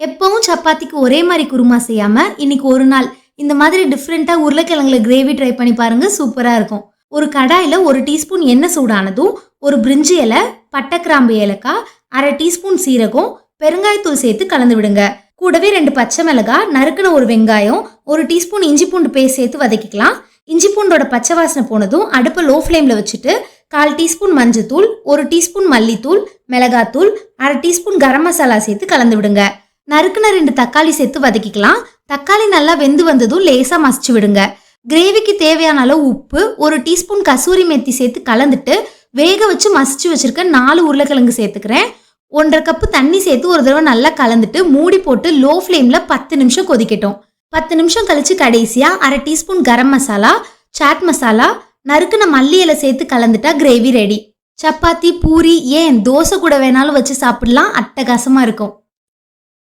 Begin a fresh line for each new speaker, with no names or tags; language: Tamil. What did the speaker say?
எப்பவும் சப்பாத்திக்கு ஒரே மாதிரி குருமா செய்யாம இன்னைக்கு ஒரு நாள் இந்த மாதிரி டிஃப்ரெண்டா உருளைக்கிழங்குல கிரேவி ட்ரை பண்ணி பாருங்க, சூப்பரா இருக்கும். ஒரு கடாயில 1 டீஸ்பூன் எண்ணெய் சூடானதும் ஒரு பிரிஞ்சி இலை, பட்டை கிராம்பு ஏலக்காய், 1/2 டீஸ்பூன் சீரகம், பெருங்காயத்தூள் சேர்த்து கலந்து விடுங்க. கூடவே 2 பச்சை மிளகாய், நறுக்குன ஒரு வெங்காயம், 1 டீஸ்பூன் இஞ்சி பூண்டு பேஸ்ட் சேர்த்து வதக்கிக்கலாம். இஞ்சி பூண்டோட பச்சை வாசனை போனதும் அடுப்பை லோ ஃப்ளேம்ல வச்சுட்டு 1/4 டீஸ்பூன் மஞ்சத்தூள், 1 டீஸ்பூன் மல்லித்தூள், மிளகாத்தூள், 1/2 டீஸ்பூன் கரம் மசாலா சேர்த்து கலந்து விடுங்க. நறுக்குன 2 தக்காளி சேர்த்து வதக்கிக்கலாம். தக்காளி நல்லா வெந்து வந்ததும் லேசா மசிச்சு விடுங்க. கிரேவிக்கு தேவையான அளவு உப்பு, 1 டீஸ்பூன் கசூரி மெத்தி சேர்த்து கலந்துட்டு வேக வச்சு மசிச்சு வச்சிருக்க 4 உருளைக்கிழங்கு சேர்த்துக்கிறேன். 1/2 கப்பு தண்ணி சேர்த்து ஒரு தடவை நல்லா கலந்துட்டு மூடி போட்டு லோ ஃப்ளேம்ல 10 நிமிஷம் கொதிக்கட்டும். 10 நிமிஷம் கழிச்சு கடைசியா 1/2 டீஸ்பூன் கரம் மசாலா, சாட் மசாலா, நறுக்குன மல்லி இலை சேர்த்து கலந்துட்டா கிரேவி ரெடி. சப்பாத்தி, பூரி, ஏன் தோசை கூட வேணாலும் வச்சு சாப்பிடலாம், அட்டகாசமா இருக்கும்.